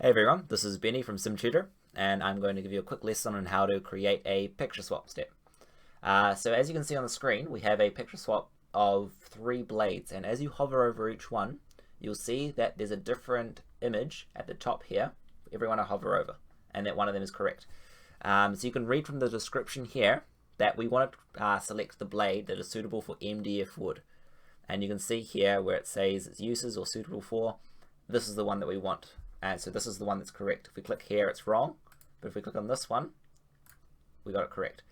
Hey everyone, this is Benny from SimTutor, and I'm going to give you a quick lesson on how to create a picture swap step. So as you can see on the screen, we have a picture swap of 3 blades, and as you hover over each one, you'll see that there's a different image at the top here for everyone I hover over, and that one of them is correct. So you can read from the description here that we want to select the blade that is suitable for MDF wood. And you can see here where it says its uses or suitable for, this is the one that we want. And so this is the one that's correct. If we click here, it's wrong. But if we click on this one, we got it correct.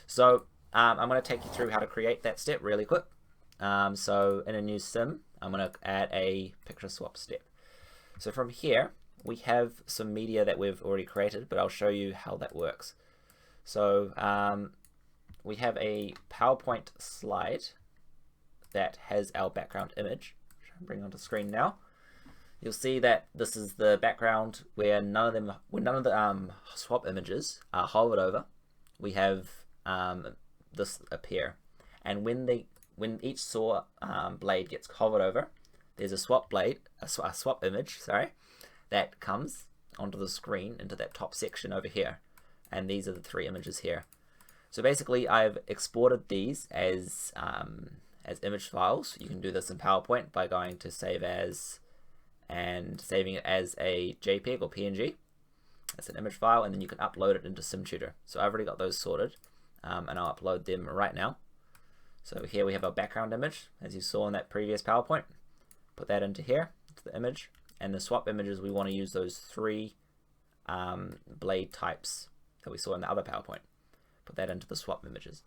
So I'm going to take you through how to create that step really quick. So in a new sim, I'm going to add a picture swap step. So from here, we have some media that we've already created, but I'll show you how that works. So we have a PowerPoint slide that has our background image, which I'm bringing onto the screen now. You'll see that this is the background where none of the swap images are hovered over. We have this appear, and when each saw blade gets hovered over, there's a swap image, that comes onto the screen into that top section over here, and these are the 3 images here. So basically, I've exported these as image files. You can do this in PowerPoint by going to Save As and saving it as a JPEG or PNG. That's an image file, and then you can upload it into SimTutor. So I've already got those sorted, and I'll upload them right now. So here we have our background image, as you saw in that previous PowerPoint. Put that into here, to the image, and the swap images, we want to use those 3 blade types that we saw in the other PowerPoint. Put that into the swap images.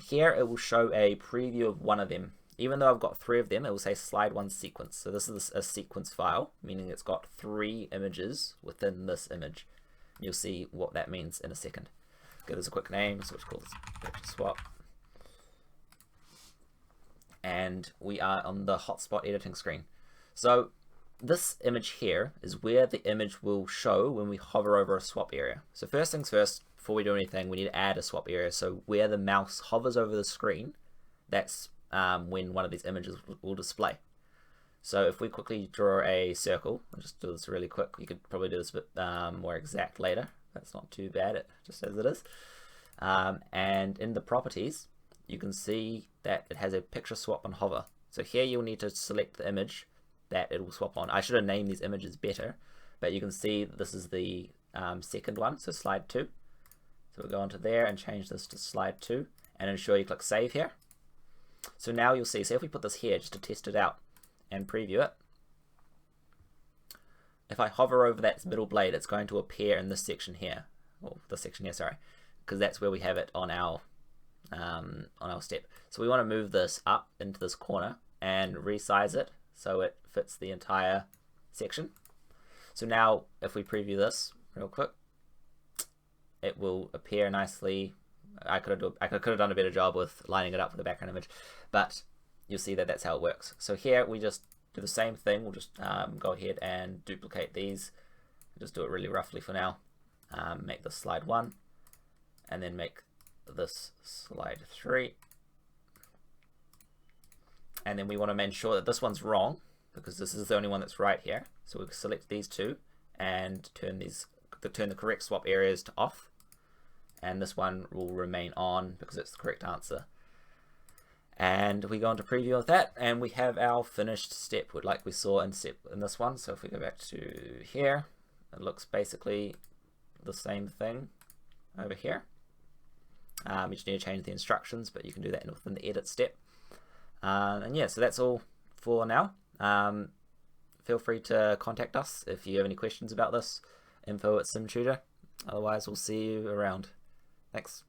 Here it will show a preview of one of them. Even though I've got 3 of them, it will say slide 1 sequence. So this is a sequence file, meaning it's got 3 images within this image. You'll see what that means in a second. Give this a quick name, so it's called picture swap. And we are on the hotspot editing screen. So this image here is where the image will show when we hover over a swap area. So first things first, before we do anything, we need to add a swap area. So where the mouse hovers over the screen, that's when one of these images will display. So if we quickly draw a circle, I'll just do this really quick. You could probably do this a bit more exact later. That's not too bad, just as it is. And in the properties, you can see that it has a picture swap on hover. So here you'll need to select the image that it will swap on. I should have named these images better, but you can see this is the second one, so slide 2. So we'll go onto there and change this to slide 2, and ensure you click save here. So now you'll see, so if we put this here just to test it out and preview it, if I hover over that middle blade, it's going to appear in this section here, or this section here, sorry, because that's where we have it on our step. So we want to move this up into this corner and resize it so it fits the entire section. So now if we preview this real quick, it will appear nicely. I could have done a better job with lining it up with the background image, but you'll see that that's how it works. So here we just do the same thing. We'll just go ahead and duplicate these. Just do it really roughly for now. Make this slide 1, and then make this slide 3. And then we want to make sure that this one's wrong, because this is the only one that's right here. So we select these 2 and turn the correct swap areas to off. And this one will remain on because it's the correct answer. And we go into preview with that, and we have our finished step like we saw in this one. So if we go back to here, it looks basically the same thing over here. You just need to change the instructions, but you can do that within the edit step. And yeah, so that's all for now. Feel free to contact us if you have any questions about this. Info@SimTutor. Otherwise, we'll see you around. Thanks.